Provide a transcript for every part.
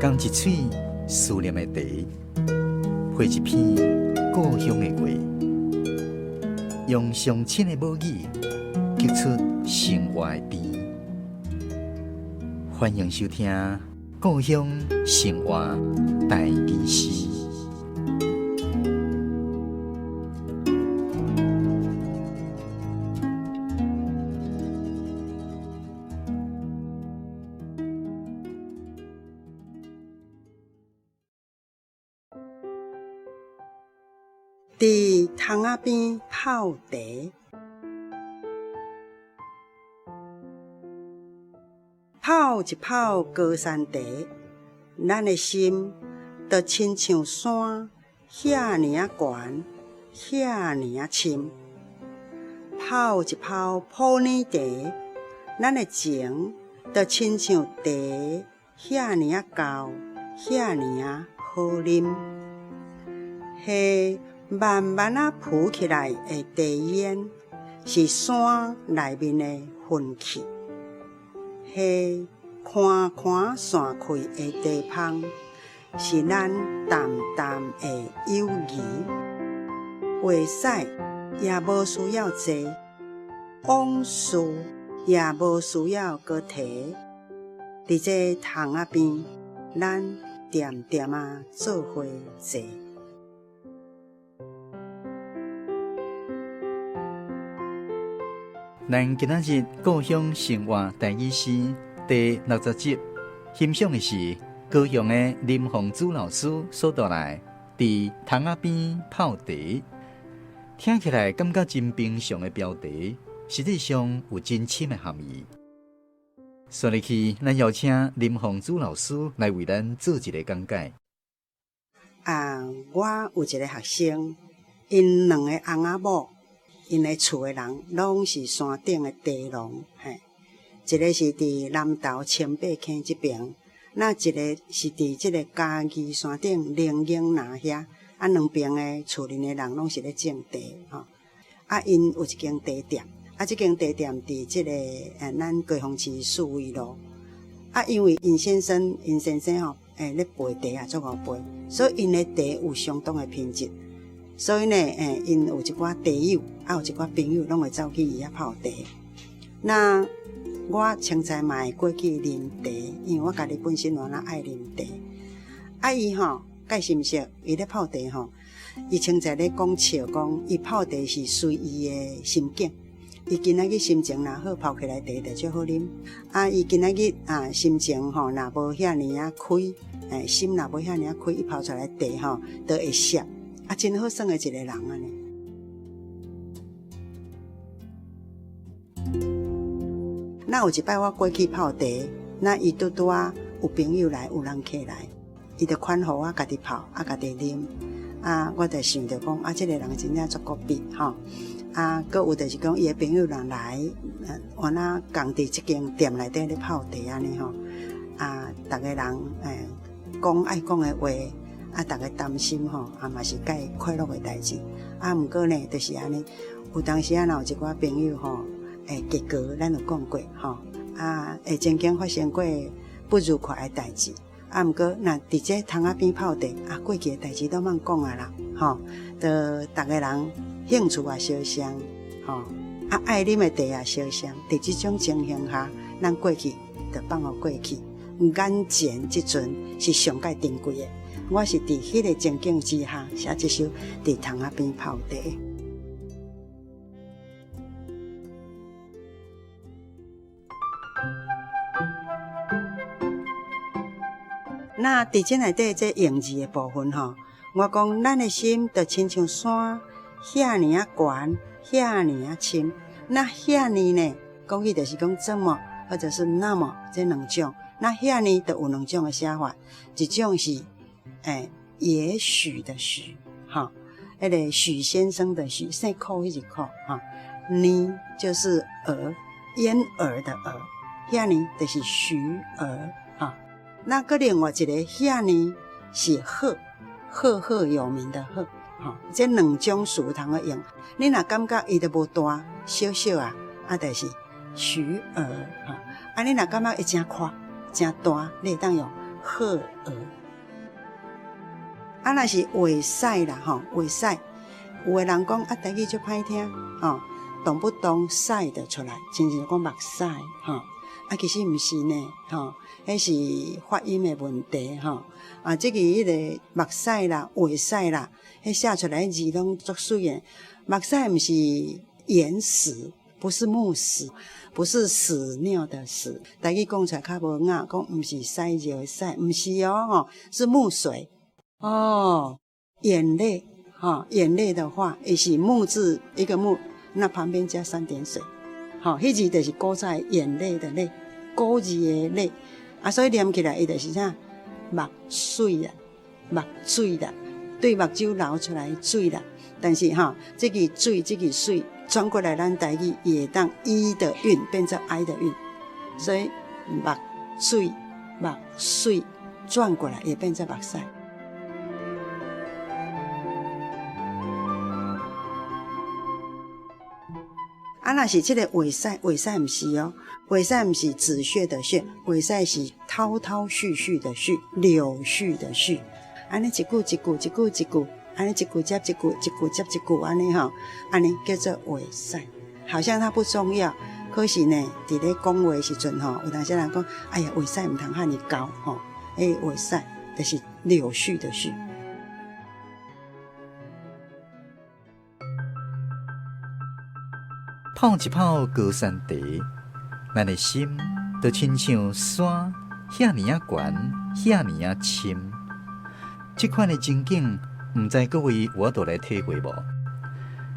讲一嘴思念的茶，配一片故乡的话，用上亲的母语激出生活的甜。欢迎收听《故乡生活台语诗》。伫窗仔边泡茶，泡一泡高山茶，咱的心就亲像山，遐尔悬，遐尔深。泡一泡普洱茶，咱的情就亲像茶，遐尔高，遐尔好啉。是慢慢浮起来的茶烟，是山内面的芬气；是宽宽散开的茶芳，是咱淡淡的友谊。话史也无需要多，往事也无需要搁提。伫这窗仔边，咱点点做伙坐。咱今仔日故乡生活台语诗第60集，欣赏的是高雄的林凤珠老师所带来伫窗仔边泡茶。听起来感觉真平常的标题，实际上有真深的含义。所以去，咱邀请林凤珠老师来为咱做一个讲解。我有一个学生，因两个翁仔某。因的厝的人拢是山顶的茶农，一个是伫南投清北坑这边，那一个是伫这个嘉义山顶灵英那遐，两边的厝邻的人拢是咧种茶，因有一间茶店，这间茶店伫这个咱高雄市四维路，因为因先生咧焙茶足好焙，所以因的茶有相当的品质。所以呢，因有一寡茶友，有一寡朋友，拢会走去伊遐泡茶。那我清早嘛会过去啉茶，因为我家己本身原来爱啉茶。伊介心识，伊咧泡茶伊清早咧讲笑讲，伊泡茶是随伊的心境。伊今仔日心情若好，泡起来茶就最好啉。伊今仔日心情若无遐尔开，心若无遐尔开，伊泡出来茶都会涩。真好耍的一个人呢。那有一摆我过去泡茶，那伊拄有朋友来，有人客来，伊就款互我家己泡，家己啉。我就想着讲，这个人真正足够别搁有就是讲，伊的朋友人来，我那共伫这间店内底咧泡茶安尼逐个人讲爱讲的话。逐个担心嘛是介快乐的代志。毋过呢，就是安尼。有当时若有一寡朋友结果，咱有讲过会曾经发生过不愉快的代志。毋过若伫这窗仔边泡茶，过去的代志都莫讲啦。就逐个人兴趣也相像，爱啉的茶也相像。伫这种情形下，咱过去就放互过去。眼前即阵是上介珍贵的。我是伫迄个情景之下写这首伫窗仔边泡茶。那伫这内底这用字的部分我讲咱的心就亲像山，遐尔悬，遐尔深。那遐尔呢，讲起就是讲这么，或者是那么这两种。那遐呢就有两种的写法，一种是。也许的许，那个许先生的许，姓寇一起寇呢就是儿，燕儿的儿，遐呢就是徐儿那个另外一个遐呢是赫，赫赫有名的赫这两种词通个用，你若感觉伊都无大，小小就是徐儿你若感觉伊真宽真大，你会当用好儿。啊，若是话使啦吼，话使，有诶人讲啊，台语足歹听吼，动不动使就出来，亲像讲目屎吼，啊，其实毋是呢吼，迄是发音诶问题吼。啊，即个迄个目屎啦、话使啦，迄写出来字拢足水诶。目屎毋是眼屎，不是木屎，不是屎尿的屎。台语讲出来较无雅，讲毋是屎尿的屎，毋是哦吼，是木水。哦，眼泪，眼泪的话，也是木字一个木，那旁边加3点水，迄字就是古早眼泪的泪，古字的泪，啊，所以念起来伊就是啥，目水啦，目水啦，对目睭流出来水啦。但是这个水，这个水转过来，咱台语也当一的韵变成 I 的韵，所以目水，目水转过来也变成目屎。啊，若是这个话使，话使毋是哦，话使毋是止血的血，话使是滔滔絮絮的絮，柳絮的絮。安尼一句一句，一句一句，安尼一句接一句，一句接一句，安尼吼，安尼叫做话使。好像它不重要，可是呢，伫咧讲话时阵吼，有当时人讲，哎呀，话使毋通遐尼高吼，话使就是柳絮的絮。泡一泡高山茶，咱的心就亲像山，遐尼啊悬，遐尼啊深。这款的情景，毋知各位有倒来体会无？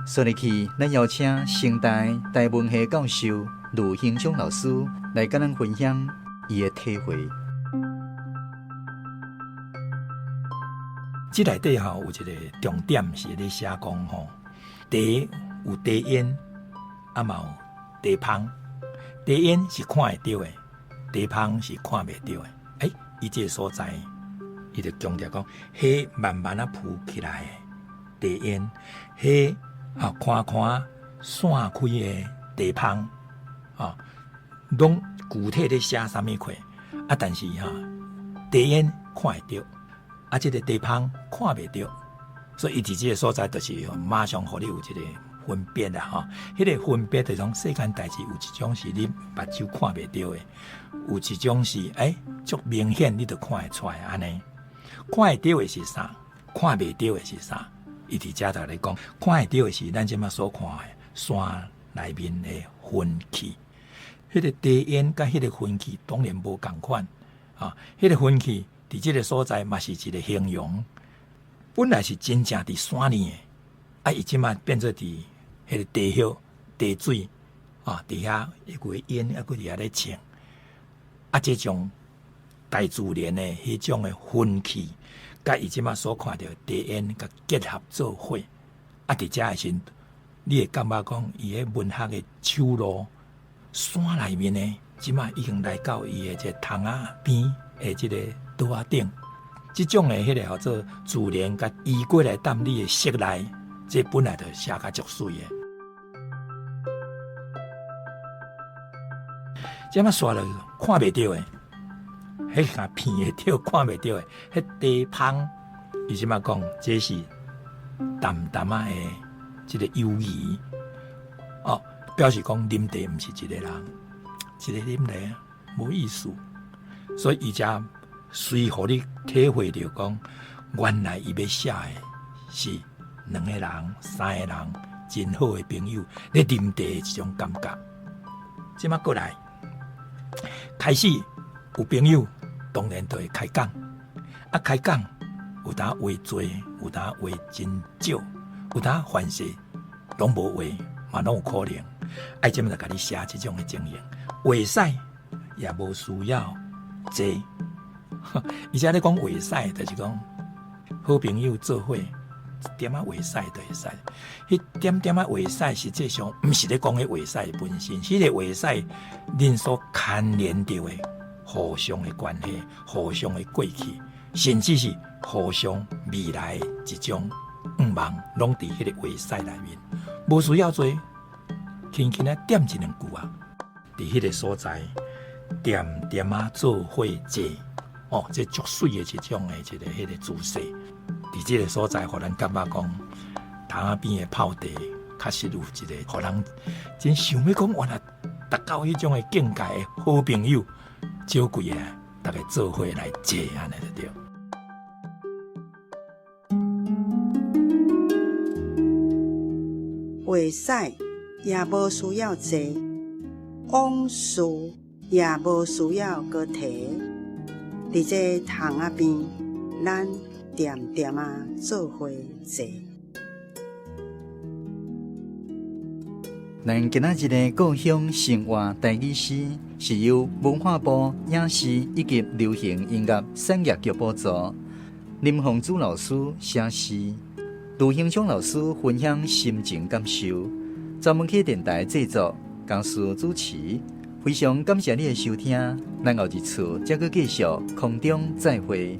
所以去，咱邀请成大台文系教授卢兴忠老师来跟咱分享伊的体会。这内底有一个重点是咧写讲茶有茶烟。嘛有茶芳，茶烟是看会到的，茶芳是看袂到的。伊这个所在，伊就强调讲，迄慢慢啊浮起来的茶烟，迄看看散开的茶芳，拢具体咧写啥物块？但是茶烟看会到，这个茶芳看袂到，所以伊伫这个所在，就是马上互你有一个分别啦，迄个分别就种世间代志，有一种是你目睭看袂到的，有一种是足明显，你就看会出来安尼。看会到的是啥？看袂到的是啥？伊伫遮头咧讲，看会到的是咱即马所看的山内面的熏气。迄个茶烟甲迄个熏气当然无共款迄个熏气伫即个所在嘛是一个形容，本来是真正伫山里的，伊即马变做伫迄个地叶、地水伫遐一个烟，一个伫遐咧呛即种大自然的迄种的熏气，甲伊即马所看到茶烟甲结合做伙伫遮的时，你会感觉讲伊迄文学的手路山内面呢，即马已经来到伊的这塘仔边的即个岛仔顶，即种的迄个叫做自然甲移过来踮你的色内，这本来就写甲足水的。即马刷了看袂到的，迄下片会到看袂到的，迄茶芳，伊即马讲这是淡淡的即个友谊表示讲啉茶毋是一个人，一个啉茶无意思，所以伊才随互你体会到讲，原来伊要写的是2个人、3个人真好的朋友咧啉茶的这种感觉。即马过来开始有朋友，当然就会开讲，开讲有当话多，有当话真少，有当凡事拢无话，嘛拢有可能。即么就甲你写这种的经验，话使也无需要济，而且咧讲话使，就是讲好朋友做伙，一点仔话使就会使。迄点点仔话使，实际上毋是咧讲迄话使本身，迄个话使恁所牵连着的互相的关系、互相的过去，甚至是互相未来的一种望，拢伫迄个话使内面，无需要做。轻轻啊点一两句伫迄个所在，点点啊做伙坐，哦，这足水的一种的一个迄个姿势，伫这个所在，互咱感觉讲，塘仔边的泡茶，确实有一个，互人真想要讲，原来达到迄种的境界的好朋友，招贵啊，大家做伙来坐安尼就对。话使也无需要坐，往事也无需要搁提。伫这塘仔边，咱点点啊做伙坐。咱今仔日的故乡生活台语诗，是由文化部影视以及流行音乐产业局补助，林宏祖老师写诗，杜兴昌老师分享心情感受，专门去电台制作，讲师主持。非常感谢你的收听，咱后一次再去继续空中再会。